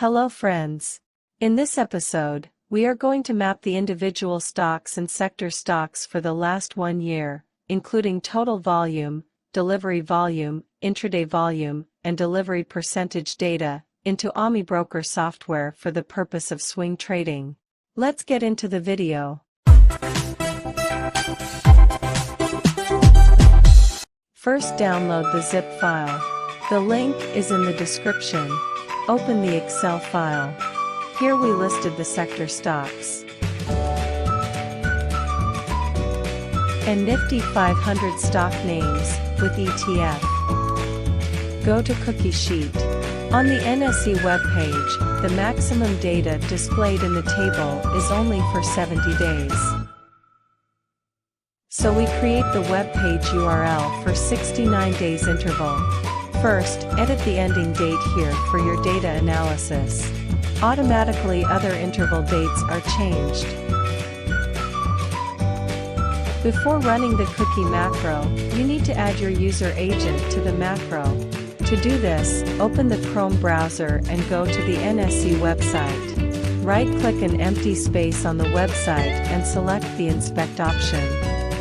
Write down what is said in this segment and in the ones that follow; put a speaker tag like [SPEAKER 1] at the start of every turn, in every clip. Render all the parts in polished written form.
[SPEAKER 1] Hello friends. In this episode, we are going to map the individual stocks and sector stocks for the last 1 year, including total volume, delivery volume, intraday volume, and delivery percentage data, into Amibroker software for the purpose of swing trading. Let's get into the video. First, download the zip file. The link is in the description. Open the Excel file. Here we listed the sector stocks and Nifty 500 stock names with ETF. Go to Cookie Sheet. On the NSE webpage, the maximum data displayed in the table is only for 70 days. So we create the webpage URL for 69 days interval. First, edit the ending date here for your data analysis. Automatically other interval dates are changed. Before running the cookie macro, you need to add your user agent to the macro. To do this, open the Chrome browser and go to the NSE website. Right-click an empty space on the website and select the Inspect option.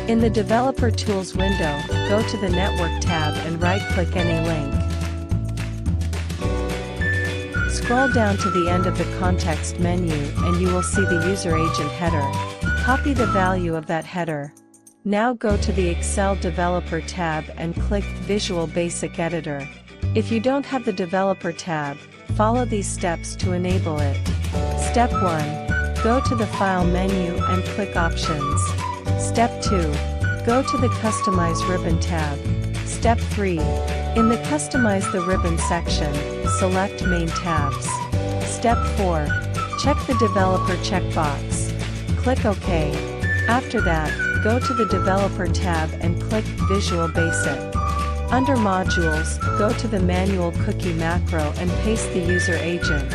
[SPEAKER 1] In the Developer Tools window, go to the Network tab and right-click any link. Scroll down to the end of the context menu and you will see the user agent header. Copy the value of that header. Now go to the Excel Developer tab and click Visual Basic Editor. If you don't have the Developer tab, follow these steps to enable it. Step 1. Go to the File menu and click Options. Step 2. Go to the Customize Ribbon tab. Step 3. In the Customize the Ribbon section, select Main tabs. Step 4. Check the Developer checkbox. Click OK. After that, go to the Developer tab and click Visual Basic. Under Modules, go to the Manual Cookie macro and paste the user agent.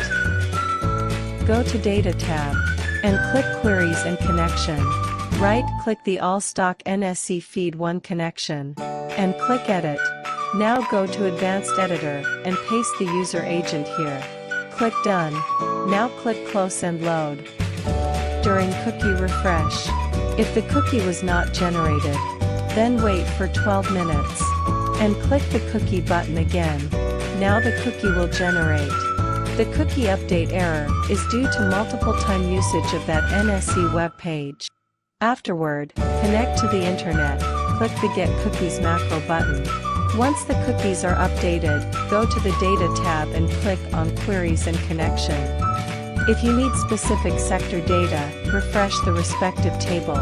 [SPEAKER 1] Go to Data tab and click Queries and Connection. Right-click the All Stock NSE Feed 1 connection and click Edit. Now go to Advanced Editor and paste the user agent here. Click Done. Now click Close and Load. During cookie refresh, if the cookie was not generated, then wait for 12 minutes and click the cookie button again. Now the cookie will generate. The cookie update error is due to multiple time usage of that NSE web page. Afterward, connect to the internet, click the Get Cookies macro button. Once the cookies are updated, go to the Data tab and click on Queries and Connection. If you need specific sector data, refresh the respective table.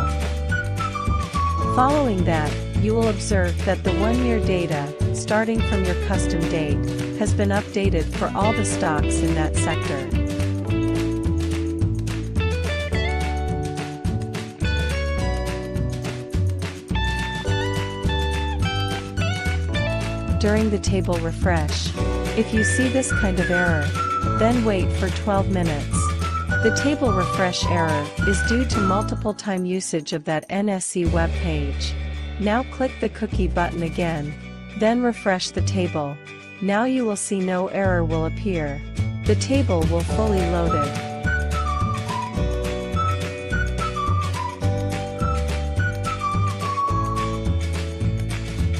[SPEAKER 1] Following that, you will observe that the 1-year data, starting from your custom date, has been updated for all the stocks in that sector. During the table refresh, if you see this kind of error, then wait for 12 minutes. The table refresh error is due to multiple time usage of that NSE web page. Now click the cookie button again, then refresh the table. Now you will see no error will appear. The table will fully loaded.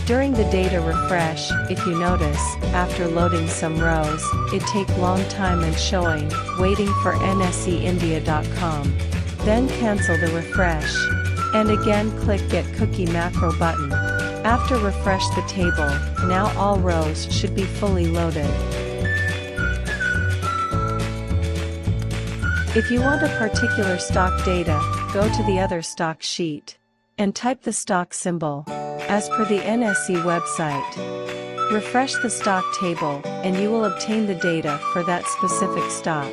[SPEAKER 1] During the data refresh, if you notice, after loading some rows, it take long time and showing, waiting for nseindia.com. Then cancel the refresh. And again click Get Cookie macro button. After refresh the table, now all rows should be fully loaded. If you want a particular stock data, go to the other stock sheet and type the stock symbol, as per the NSE website. Refresh the stock table, and you will obtain the data for that specific stock.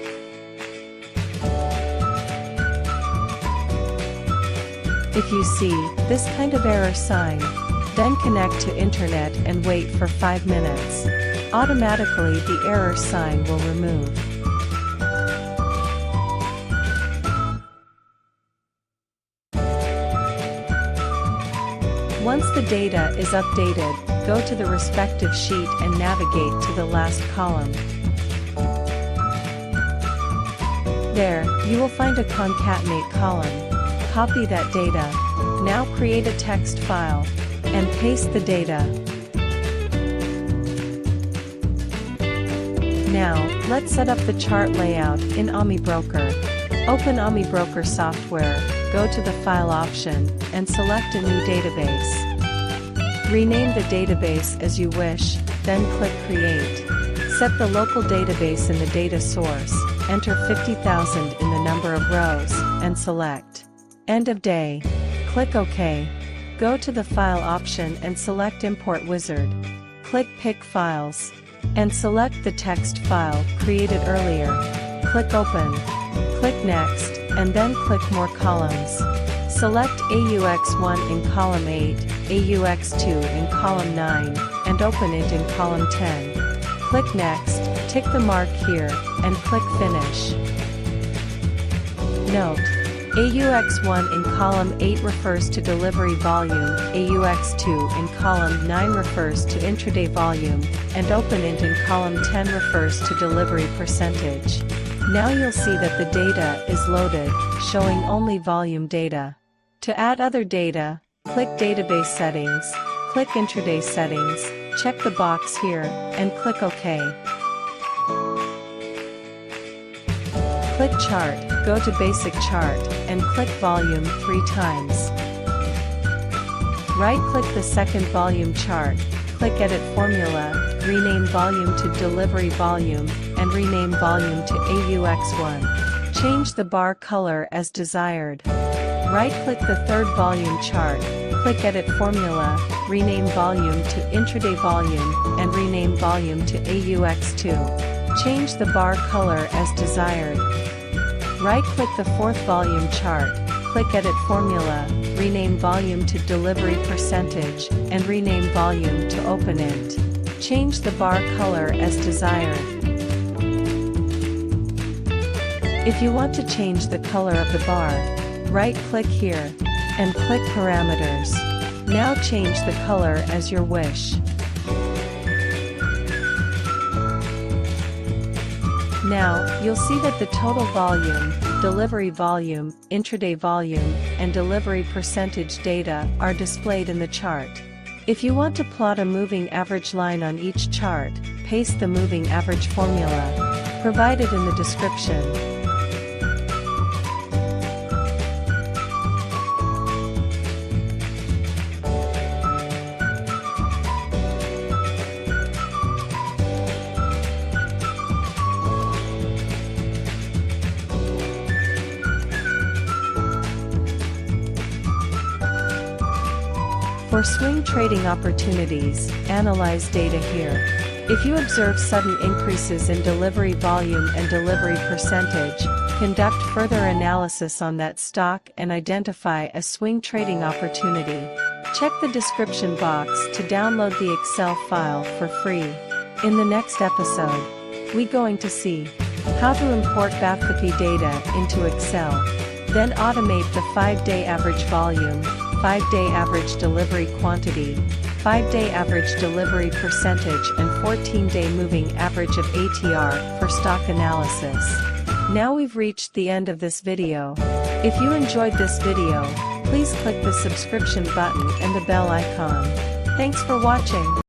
[SPEAKER 1] If you see this kind of error sign, then connect to internet and wait for 5 minutes. Automatically the error sign will remove. Once the data is updated, go to the respective sheet and navigate to the last column. There, you will find a concatenate column. Copy that data. Now create a text file, and paste the data. Now, let's set up the chart layout in Amibroker. Open Amibroker software, go to the File option, and select a new database. Rename the database as you wish, then click Create. Set the local database in the data source, enter 50,000 in the number of rows, and select End of Day. Click OK. Go to the File option and select Import Wizard. Click Pick Files. And select the text file created earlier. Click Open. Click Next, and then click More Columns. Select AUX1 in column 8, AUX2 in column 9, and open it in column 10. Click Next, tick the mark here, and click Finish. Note: AUX1 in column 8 refers to delivery volume, AUX2 in column 9 refers to intraday volume, and open it in column 10 refers to delivery percentage. Now you'll see that the data is loaded, showing only volume data. To add other data, click Database Settings, click Intraday Settings, check the box here, and click OK. Click Chart, go to Basic Chart, and click Volume 3 times. Right-click the second volume chart, click Edit Formula, rename volume to Delivery Volume, and rename volume to AUX1. Change the bar color as desired. Right-click the third volume chart, click Edit Formula, rename volume to Intraday Volume, and rename volume to AUX2. Change the bar color as desired. Right-click the fourth volume chart, click Edit Formula, rename volume to Delivery Percentage, and rename volume to Open Int. Change the bar color as desired. If you want to change the color of the bar, right-click here, and click Parameters. Now change the color as your wish. Now, you'll see that the total volume, delivery volume, intraday volume, and delivery percentage data are displayed in the chart. If you want to plot a moving average line on each chart, paste the moving average formula provided in the description. For swing trading opportunities, analyze data here. If you observe sudden increases in delivery volume and delivery percentage, conduct further analysis on that stock and identify a swing trading opportunity. Check the description box to download the Excel file for free. In the next episode, we're going to see how to import BAFCOPI data into Excel, then automate the 5-day average volume, 5-day average delivery quantity, 5-day average delivery percentage and 14-day moving average of ATR for stock analysis. Now we've reached the end of this video. If you enjoyed this video, please click the subscription button and the bell icon. Thanks for watching.